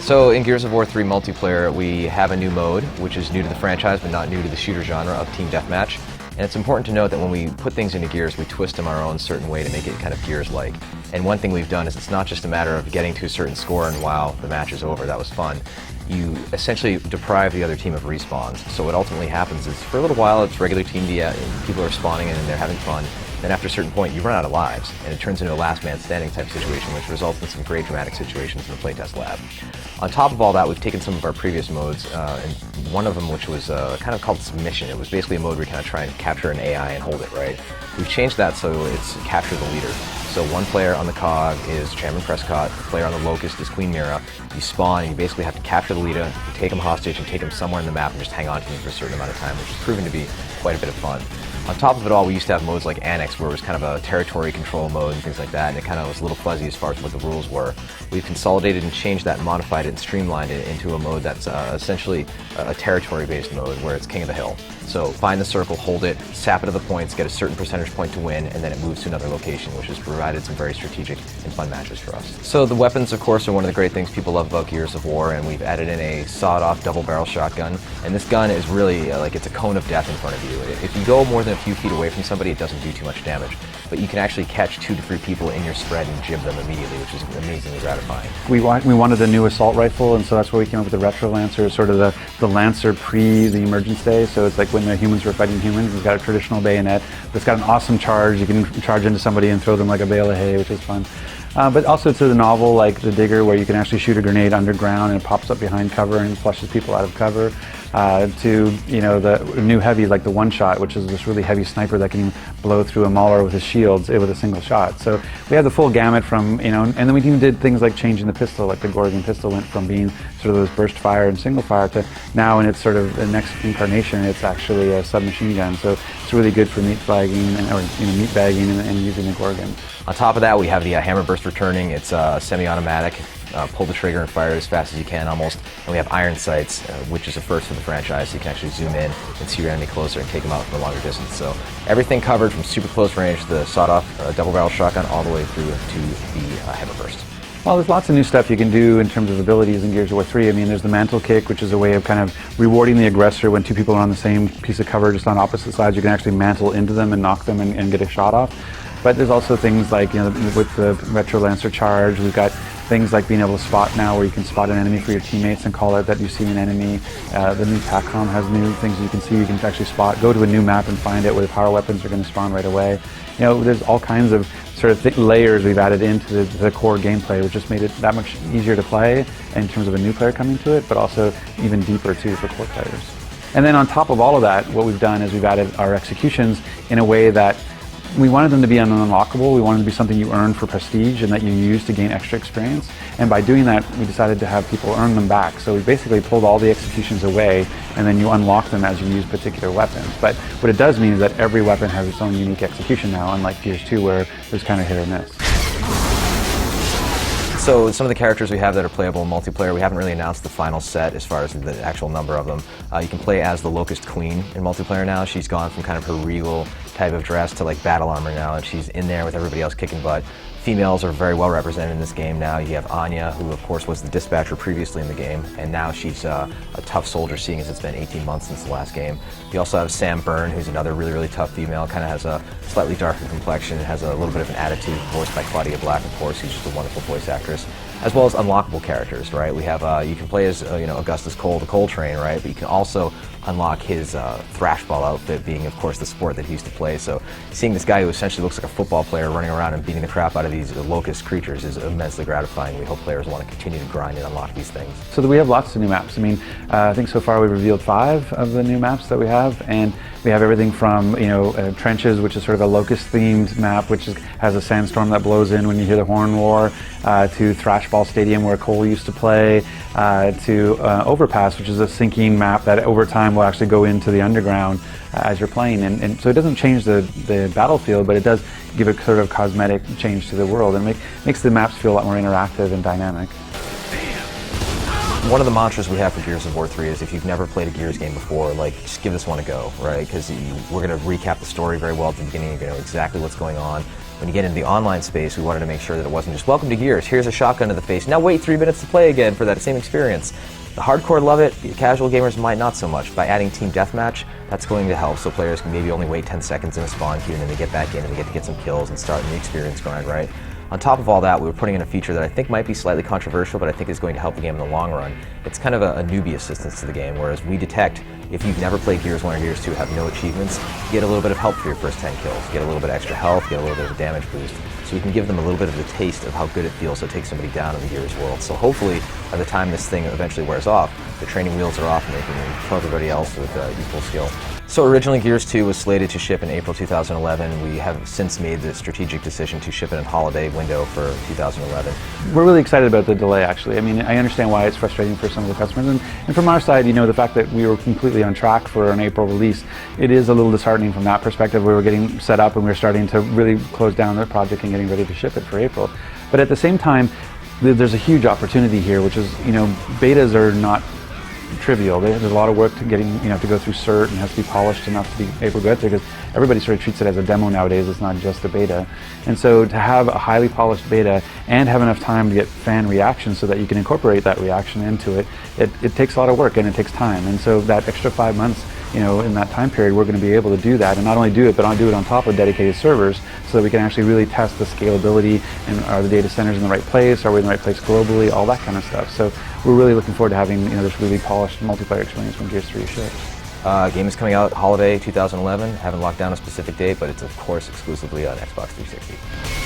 So in Gears of War 3 multiplayer, we have a new mode, which is new to the franchise, but not new to the shooter genre of Team Deathmatch. And it's important to note that when we put things into Gears, we twist them our own certain way to make it kind of Gears-like. And one thing we've done is it's not just a matter of getting to a certain score and wow, the match is over, that was fun. You essentially deprive the other team of respawns. So what ultimately happens is for a little while it's regular team people are spawning in and they're having fun. Then after a certain point you run out of lives and it turns into a last man standing type situation, which results in some great dramatic situations in the playtest lab. On top of all that, we've taken some of our previous modes, and one of them which was kind of called Submission. It was basically a mode where you kind of try and capture an AI and hold it, right? We've changed that so it's capture the leader. So one player on the COG is Chairman Prescott, the player on the Locust is Queen Myrrah. You spawn and you basically have to capture the leader, take him hostage and take him somewhere in the map and just hang on to him for a certain amount of time, which has proven to be quite a bit of fun. On top of it all, we used to have modes like Annex, where it was kind of a territory control mode and things like that, and it kind of was a little fuzzy as far as what the rules were. We've consolidated and changed that and modified it and streamlined it into a mode that's essentially a territory-based mode where it's king of the hill. So find the circle, hold it, sap it to the points, get a certain percentage point to win, and then it moves to another location, which has provided some very strategic and fun matches for us. So the weapons, of course, are one of the great things people love about Gears of War, and we've added in a sawed-off double-barrel shotgun. And this gun is really like it's a cone of death in front of you. If you go more than a few feet away from somebody, it doesn't do too much damage. But you can actually catch 2 to 3 people in your spread and jib them immediately, which is amazingly gratifying. We wanted a new assault rifle, and so that's where we came up with the Retro Lancer, sort of the Lancer pre the Emergence day. So it's like when the humans were fighting humans. It's got a traditional bayonet, but it's got an awesome charge. You can charge into somebody and throw them like a bale of hay, which is fun. But also to the novel like the Digger, where you can actually shoot a grenade underground and it pops up behind cover and flushes people out of cover. To the new heavy like the One Shot, which is this really heavy sniper that can blow through a mauler with his shields with a single shot. So we had the full gamut from and then we even did things like changing the pistol, like the Gorgon pistol went from being sort of those burst fire and single fire to now in its sort of the next incarnation it's actually a submachine gun. So it's really good for meat bagging meat bagging and using the Gorgon. On top of that, we have the Hammer Burst returning. It's semi-automatic. Pull the trigger and fire as fast as you can almost. And we have iron sights, which is a first for the franchise, so you can actually zoom in and see your enemy closer and take them out from a longer distance. So everything covered from super close range, the sawed-off double-barrel shotgun, all the way through to the Hammer Burst. Well, there's lots of new stuff you can do in terms of abilities in Gears of War 3. I mean, there's the mantle kick, which is a way of kind of rewarding the aggressor when 2 people are on the same piece of cover, just on opposite sides. You can actually mantle into them and knock them and get a shot off. But there's also things like, with the Retro Lancer charge, we've got things like being able to spot now, where you can spot an enemy for your teammates and call out that you see an enemy. The new TACCOM has new things you can see. You can actually spot, go to a new map and find it where the power weapons are going to spawn right away. There's all kinds of sort of layers we've added into the core gameplay, which just made it that much easier to play in terms of a new player coming to it, but also even deeper too for core players. And then on top of all of that, what we've done is we've added our executions in a way that we wanted them to be unlockable. We wanted them to be something you earn for prestige and that you use to gain extra experience. And by doing that, we decided to have people earn them back. So we basically pulled all the executions away, and then you unlock them as you use particular weapons. But what it does mean is that every weapon has its own unique execution now, unlike Gears 2, where there's kind of hit or miss. So some of the characters we have that are playable in multiplayer, we haven't really announced the final set as far as the actual number of them. You can play as the Locust Queen in multiplayer now. She's gone from kind of her regal type of dress to like battle armor now, and she's in there with everybody else kicking butt. Females are very well represented in this game now. You have Anya, who of course was the dispatcher previously in the game, and now she's a tough soldier, seeing as it's been 18 months since the last game. You also have Sam Byrne, who's another really tough female, kind of has a slightly darker complexion and has a little bit of an attitude, voiced by Claudia Black, of course, who's just a wonderful voice actress. As well as unlockable characters, right? We have, you can play as, Augustus Cole, the Coal Train, right? But you can also unlock his thrashball outfit, being, of course, the sport that he used to play. So seeing this guy who essentially looks like a football player running around and beating the crap out of these locust creatures is immensely gratifying. We hope players want to continue to grind and unlock these things. So we have lots of new maps. I mean, I think so far we've revealed 5 of the new maps that we have, and we have everything from, Trenches, which is sort of a locust-themed map, which has a sandstorm that blows in when you hear the horn roar, to Thrashball Stadium, where Cole used to play, to Overpass, which is a sinking map that over time will actually go into the underground as you're playing. And so it doesn't change the battlefield, but it does give a sort of cosmetic change to the world, and makes the maps feel a lot more interactive and dynamic. One of the mantras we have for Gears of War 3 is if you've never played a Gears game before, just give this one a go, right? Because we're going to recap the story very well at the beginning. You're going to know exactly what's going on. when you get into the online space, we wanted to make sure that it wasn't just welcome to Gears, here's a shotgun to the face, now wait 3 minutes to play again for that same experience. The hardcore love it, the casual gamers might not so much. By adding Team Deathmatch, that's going to help so players can maybe only wait 10 seconds in a spawn queue and then they get back in and they get to get some kills and start the experience grind, right? On top of all that, we were putting in a feature that I think might be slightly controversial, but I think is going to help the game in the long run. It's kind of a newbie assistance to the game, whereas we detect if you've never played Gears 1 or Gears 2, have no achievements, you get a little bit of help for your first 10 kills. You get a little bit of extra health, get a little bit of a damage boost. So we can give them a little bit of the taste of how good it feels to take somebody down in the Gears world. So hopefully, by the time this thing eventually wears off, the training wheels are off and they can kill everybody else with equal skill. So originally Gears 2 was slated to ship in April 2011. We have since made the strategic decision to ship it in holiday window for 2011. We're really excited about the delay, actually. I mean, I understand why it's frustrating for some of the customers. And from our side, you know, the fact that we were completely on track for an April release, it is a little disheartening from that perspective. We were getting set up and we were starting to really close down the project and getting ready to ship it for April. But at the same time, there's a huge opportunity here, which is, you know, betas are not trivial. There's a lot of work to getting, you know, to go through cert and has to be polished enough to be able to go there, because everybody sort of treats it as a demo nowadays. It's not just a beta. And so to have a highly polished beta and have enough time to get fan reaction so that you can incorporate that reaction into it, it takes a lot of work and it takes time. And so that extra 5 months, you know, in that time period, we're going to be able to do that, and not only do it, but do it on top of dedicated servers so that we can actually really test the scalability and are the data centers in the right place, are we in the right place globally, all that kind of stuff. So we're really looking forward to having, you know, this really polished multiplayer experience when Gears 3 ships. Game is coming out holiday 2011. Haven't locked down a specific date, but it's of course exclusively on Xbox 360.